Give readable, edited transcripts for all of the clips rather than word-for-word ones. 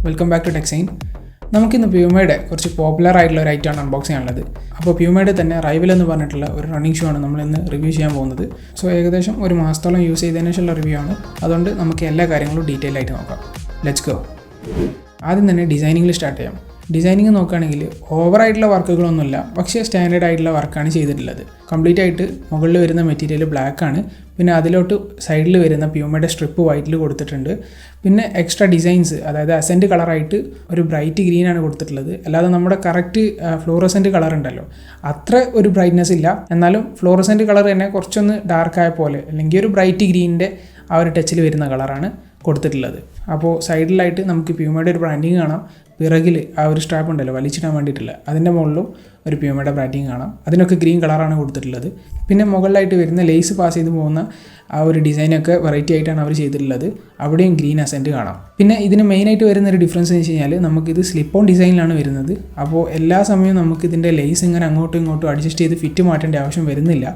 Welcome back to ടെക്സൈൻ. നമുക്കിന്ന് പ്യൂമയുടെ കുറച്ച് popular ആയിട്ടുള്ള ഒരു ഐറ്റമാണ് അൺബോക്സ് ചെയ്യാനുള്ളത്. അപ്പോൾ പ്യൂമയുടെ തന്നെ റൈവൽ എന്ന് പറഞ്ഞിട്ടുള്ള ഒരു റണ്ണിങ് ഷൂ ആണ് നമ്മളിന്ന് റിവ്യൂ ചെയ്യാൻ പോകുന്നത്. സോ ഏകദേശം ഒരു മാസത്തോളം യൂസ് ചെയ്തതിനു ശേഷമുള്ള റിവ്യൂ ആണ്. അതുകൊണ്ട് നമുക്ക് എല്ലാ കാര്യങ്ങളും ഡീറ്റെയിൽ ആയിട്ട് നോക്കാം. Let's go. ആദ്യം തന്നെ ഡിസൈനിങ്ങിൽ സ്റ്റാർട്ട് ചെയ്യാം. ഡിസൈനിങ് നോക്കുകയാണെങ്കിൽ ഓവറായിട്ടുള്ള വർക്കുകളൊന്നുമില്ല, പക്ഷേ സ്റ്റാൻഡേർഡ് ആയിട്ടുള്ള വർക്കാണ് ചെയ്തിട്ടുള്ളത്. കംപ്ലീറ്റ് ആയിട്ട് മുകളിൽ വരുന്ന മെറ്റീരിയൽ ബ്ലാക്ക് ആണ്. പിന്നെ അതിലോട്ട് സൈഡിൽ വരുന്ന പ്യൂമയുടെ സ്ട്രിപ്പ് വൈറ്റിൽ കൊടുത്തിട്ടുണ്ട്. പിന്നെ എക്സ്ട്രാ ഡിസൈൻസ്, അതായത് അസെൻറ്റ് കളറായിട്ട് ഒരു ബ്രൈറ്റ് ഗ്രീനാണ് കൊടുത്തിട്ടുള്ളത്. അല്ലാതെ നമ്മുടെ കറക്റ്റ് ഫ്ലോറസെൻറ്റ് കളർ ഉണ്ടല്ലോ, അത്ര ഒരു ബ്രൈറ്റ്നെസ് ഇല്ല. എന്നാലും ഫ്ലോറസെൻറ്റ് കളർ തന്നെ കുറച്ചൊന്ന് ഡാർക്കായ പോലെ, അല്ലെങ്കിൽ ഒരു ബ്രൈറ്റ് ഗ്രീനിൻ്റെ ആ ഒരു ടച്ചിൽ വരുന്ന കളറാണ് കൊടുത്തിട്ടുള്ളത്. അപ്പോൾ സൈഡിലായിട്ട് നമുക്ക് പ്യൂമയുടെ ഒരു ബ്രാൻഡിങ് കാണാം. പിറകിൽ ആ ഒരു സ്ട്രാപ്പ് ഉണ്ടല്ലോ വലിച്ചിടാൻ വേണ്ടിയിട്ടുള്ള, അതിൻ്റെ മുകളിലും ഒരു പ്യൂമയുടെ ബ്രാൻഡിങ് കാണാം. അതിനൊക്കെ ഗ്രീൻ കളറാണ് കൊടുത്തിട്ടുള്ളത്. പിന്നെ മുകളിലായിട്ട് വരുന്ന ലേസ് പാസ് ചെയ്ത് പോകുന്ന ആ ഒരു ഡിസൈനൊക്കെ വെറൈറ്റി ആയിട്ടാണ് അവർ ചെയ്തിട്ടുള്ളത്. അവിടെയും ഗ്രീൻ അസെൻറ്റ് കാണാം. പിന്നെ ഇതിന് മെയിനായിട്ട് വരുന്ന ഒരു ഡിഫറൻസ് എന്ന് വെച്ച് കഴിഞ്ഞാൽ നമുക്കിത് സ്ലിപ്പ് ഓൺ ഡിസൈനിലാണ് വരുന്നത്. അപ്പോൾ എല്ലാ സമയവും നമുക്കിതിൻ്റെ ലേസ് ഇങ്ങനെ അങ്ങോട്ടും ഇങ്ങോട്ടും അഡ്ജസ്റ്റ് ചെയ്ത് ഫിറ്റ് മാറ്റേണ്ട ആവശ്യം വരുന്നില്ല.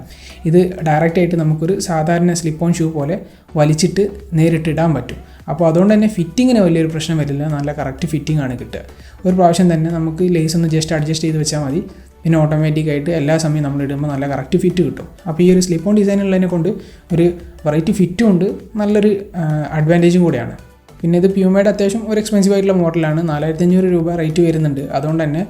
ഇത് ഡയറക്റ്റായിട്ട് നമുക്കൊരു സാധാരണ സ്ലിപ്പ് ഓൺ ഷൂ പോലെ വലിച്ചിട്ട് നേരിട്ടിടാൻ പറ്റും. അപ്പോൾ അതുകൊണ്ട് തന്നെ ഫിറ്റിങ്ങിന് വലിയൊരു പ്രശ്നം വരില്ല. നല്ല കറക്റ്റ് ഫിറ്റിംഗ് ആണ് കിട്ടുക. ഒരു പ്രാവശ്യം തന്നെ നമുക്ക് ലേസ് ഒന്ന് ജസ്റ്റ് അഡ്ജസ്റ്റ് ചെയ്ത് വെച്ചാൽ മതി. പിന്നെ ഓട്ടോമാറ്റിക്കായിട്ട് എല്ലാ സമയവും നമ്മൾ ഇടുമ്പോൾ നല്ല കറക്റ്റ് ഫിറ്റ് കിട്ടും. അപ്പോൾ ഈ ഒരു സ്ലിപ്പ് ഓൺ ഡിസൈൻ ഉള്ളതിനെ കൊണ്ട് ഒരു വെറൈറ്റി ഫിറ്റും ഉണ്ട്, നല്ലൊരു അഡ്വാൻറ്റേജും കൂടിയാണ്. പിന്നെ ഇത് പ്യൂമയുടെ അത്യാവശ്യം ഒരു എക്സ്പെൻസീവ് ആയിട്ടുള്ള മോഡലാണ്. 4500 രൂപ റേറ്റ് വരുന്നുണ്ട്. അതുകൊണ്ട് തന്നെ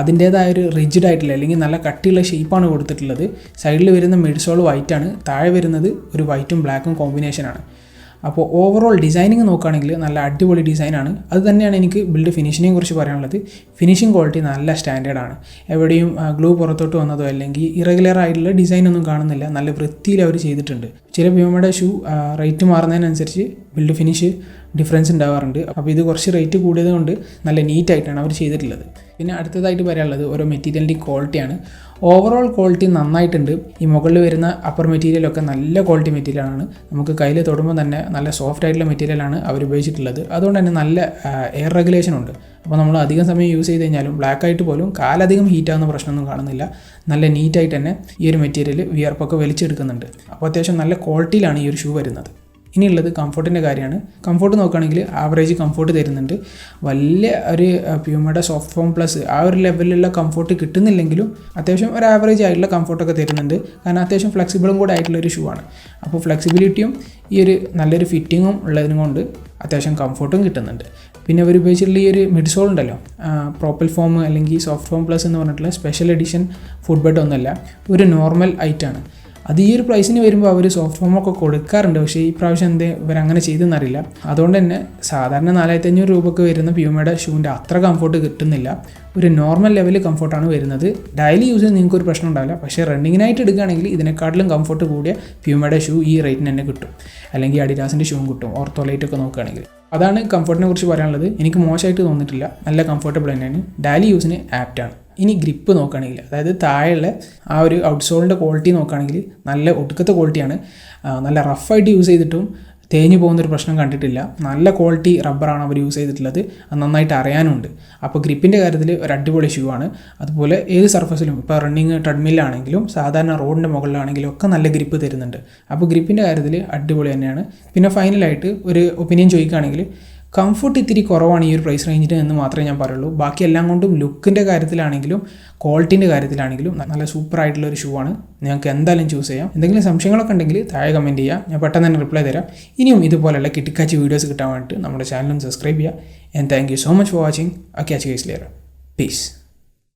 അതിൻ്റേതായ ഒരു റിജിഡ് ആയിട്ടുള്ള അല്ലെങ്കിൽ നല്ല കട്ടിയുള്ള ഷേപ്പാണ് കൊടുത്തിട്ടുള്ളത്. സൈഡിൽ വരുന്ന മിഡ് സോൾ വൈറ്റാണ്, താഴെ വരുന്നത് ഒരു വൈറ്റും ബ്ലാക്കും കോമ്പിനേഷനാണ്. അപ്പോൾ ഓവറോൾ ഡിസൈനിങ് നോക്കുകയാണെങ്കിൽ നല്ല അടിപൊളി ഡിസൈനാണ്. അത് തന്നെയാണ് എനിക്ക് ബിൽഡ് ഫിനിഷിനെ കുറിച്ച് പറയാനുള്ളത്. ഫിനിഷിംഗ് ക്വാളിറ്റി നല്ല സ്റ്റാൻഡേർഡാണ്. എവിടെയും ഗ്ലൂ പുറത്തോട്ട് വന്നതോ അല്ലെങ്കിൽ ഇറഗുലർ ആയിട്ടുള്ള ഡിസൈനൊന്നും കാണുന്നില്ല. നല്ല വൃത്തിയിൽ അവർ ചെയ്തിട്ടുണ്ട്. ചില പ്യൂമയുടെ ഷൂ റേറ്റ് മാറുന്നതിനനുസരിച്ച് ബിൽഡ് ഫിനിഷ് ഡിഫറൻസ് ഉണ്ടാവാറുണ്ട്. അപ്പോൾ ഇത് കുറച്ച് റേറ്റ് കൂടിയത് കൊണ്ട് നല്ല നീറ്റായിട്ടാണ് അവർ ചെയ്തിട്ടുള്ളത്. പിന്നെ അടുത്തതായിട്ട് പറയാനുള്ളത് ഓരോ മെറ്റീരിയലിൻ്റെ ക്വാളിറ്റിയാണ്. ഓവറോൾ ക്വാളിറ്റി നന്നായിട്ടുണ്ട്. ഈ മുകളിൽ വരുന്ന അപ്പർ മെറ്റീരിയലൊക്കെ നല്ല ക്വാളിറ്റി മെറ്റീരിയലാണ്. നമുക്ക് കയ്യിൽ തൊടുമ്പോൾ തന്നെ നല്ല സോഫ്റ്റ് ആയിട്ടുള്ള മെറ്റീരിയലാണ് അവർ ഉപയോഗിച്ചിട്ടുള്ളത്. അതുകൊണ്ട് തന്നെ നല്ല എയർ റെഗുലേഷൻ ഉണ്ട്. അപ്പോൾ നമ്മൾ അധികം സമയം യൂസ് ചെയ്ത് കഴിഞ്ഞാലും ബ്ലാക്ക് ആയിട്ട് പോലും കാലധികം ഹീറ്റാകുന്ന പ്രശ്നമൊന്നും കാണുന്നില്ല. നല്ല നീറ്റായിട്ട് തന്നെ ഈ ഒരു മെറ്റീരിയൽ വിയർപ്പൊക്കെ വലിച്ചെടുക്കുന്നുണ്ട്. അപ്പോൾ അത്യാവശ്യം നല്ല ക്വാളിറ്റിയിലാണ് ഈ ഒരു ഷൂ വരുന്നത്. ഇനിയുള്ളത് കംഫർട്ടിൻ്റെ കാര്യമാണ്. കംഫർട്ട് നോക്കുകയാണെങ്കിൽ ആവറേജ് കംഫർട്ട് തരുന്നുണ്ട്. വലിയ ഒരു പ്യൂമയുടെ സോഫ്റ്റ് ഫോം പ്ലസ് ആ ഒരു ലെവലിലുള്ള കംഫർട്ട് കിട്ടുന്നില്ലെങ്കിലും അത്യാവശ്യം ഒരു ആവറേജ് ആയിട്ടുള്ള കംഫർട്ടൊക്കെ തരുന്നുണ്ട്. കാരണം അത്യാവശ്യം ഫ്ലെക്സിബിളും കൂടെ ആയിട്ടുള്ളൊരു ഷൂ ആണ്. അപ്പോൾ ഫ്ലെക്സിബിലിറ്റിയും ഈ ഒരു നല്ലൊരു ഫിറ്റിങ്ങും ഉള്ളതിനും കൊണ്ട് അത്യാവശ്യം കംഫർട്ടും കിട്ടുന്നുണ്ട്. പിന്നെ അവർ ഉപയോഗിച്ചിട്ടുള്ള ഈ ഒരു മിഡ് സോൾ ഉണ്ടല്ലോ, പ്രോപ്പൽ ഫോം അല്ലെങ്കിൽ സോഫ്റ്റ് ഫോം പ്ലസ് എന്ന് പറഞ്ഞിട്ടുള്ള സ്പെഷ്യൽ എഡിഷൻ ഫുഡ് ബെഡ് ഒന്നുമല്ല, ഒരു നോർമൽ ഐറ്റാണ്. അത് ഈ ഒരു പ്രൈസിന് വരുമ്പോൾ അവർ സോഫ്റ്റ് ഫോമൊക്കെ കൊടുക്കാറുണ്ട്. പക്ഷേ ഈ പ്രാവശ്യം ഇവരങ്ങനെ ചെയ്തെന്നറിയില്ല. അതുകൊണ്ട് തന്നെ സാധാരണ 4500 രൂപയ്ക്ക് വരുന്ന പ്യൂമയുടെ ഷൂവിൻ്റെ അത്ര കംഫർട്ട് കിട്ടുന്നില്ല. ഒരു നോർമൽ ലെവലിൽ കംഫർട്ടാണ് വരുന്നത്. ഡെയിലി യൂസിന് നിങ്ങൾക്ക് ഒരു പ്രശ്നം ഉണ്ടാവില്ല. പക്ഷേ റണ്ണിങ്ങിനായിട്ട് എടുക്കുകയാണെങ്കിൽ ഇതിനെക്കാട്ടിലും കംഫർട്ട് കൂടിയ പ്യൂമയുടെ ഷൂ ഈ റേറ്റിന് തന്നെ കിട്ടും. അല്ലെങ്കിൽ അഡിഡാസിൻ്റെ ഷൂവും കിട്ടും ഓർത്തോലൈറ്റൊക്കെ നോക്കുകയാണെങ്കിൽ. അതാണ് കംഫർട്ടിനെ കുറിച്ച് പറയാനുള്ളത്. എനിക്ക് മോശമായിട്ട് തോന്നിയിട്ടില്ല. നല്ല കംഫർട്ടബിൾ തന്നെയാണ്. ഡെയിലി യൂസിന് ആപ്റ്റാണ്. ഇനി ഗ്രിപ്പ് നോക്കുകയാണെങ്കിൽ, അതായത് താഴെയുള്ള ആ ഒരു ഔട്ട്സോളിൻ്റെ ക്വാളിറ്റി നോക്കുകയാണെങ്കിൽ നല്ല ഒടുക്കത്തെ ക്വാളിറ്റിയാണ്. നല്ല റഫായിട്ട് യൂസ് ചെയ്തിട്ടും തേഞ്ഞു പോകുന്നൊരു പ്രശ്നം കണ്ടിട്ടില്ല. നല്ല ക്വാളിറ്റി റബ്ബറാണ് അവർ യൂസ് ചെയ്തിട്ടുള്ളത്. അത് നന്നായിട്ട് അറിയാനുണ്ട്. അപ്പോൾ ഗ്രിപ്പിൻ്റെ കാര്യത്തിൽ ഒരു അടിപൊളി ഷൂ ആണ്. അതുപോലെ ഏത് സർഫസിലും, ഇപ്പോൾ റണ്ണിങ് ട്രെഡ്മില്ലാണെങ്കിലും സാധാരണ റോഡിൻ്റെ മുകളിലാണെങ്കിലും ഒക്കെ നല്ല ഗ്രിപ്പ് തരുന്നുണ്ട്. അപ്പോൾ ഗ്രിപ്പിൻ്റെ കാര്യത്തിൽ അടിപൊളി തന്നെയാണ്. പിന്നെ ഫൈനലായിട്ട് ഒരു ഒപ്പീനിയൻ ചോദിക്കുകയാണെങ്കിൽ കംഫർട്ട് ഇത്തിരി കുറവാണ് ഈ ഒരു പ്രൈസ് റേഞ്ചിൽ എന്ന് മാത്രമേ ഞാൻ പറയുള്ളൂ. ബാക്കി എല്ലാം കൊണ്ടും ലുക്കിൻ്റെ കാര്യത്തിലാണെങ്കിലും ക്വാളിറ്റീൻ്റെ കാര്യത്തിലാണെങ്കിലും നല്ല സൂപ്പർ ആയിട്ടുള്ള ഒരു ഷൂ ആണ്. നിങ്ങൾക്ക് എന്തായാലും ചൂസ് ചെയ്യാം. എന്തെങ്കിലും സംശയങ്ങളൊക്കെ ഉണ്ടെങ്കിൽ താഴെ കമൻറ്റ് ചെയ്യുക. ഞാൻ പെട്ടെന്ന് തന്നെ റിപ്ലൈ തരാം. ഇനിയും ഇതുപോലെയുള്ള കിട്ടിക്കാച്ചി വീഡിയോസ് കിട്ടാൻ വേണ്ടിയിട്ട് നമ്മുടെ ചാനലും സബ്സ്ക്രൈബ് ചെയ്യുക. And thank you so much for watching. I'll catch you guys later. Peace.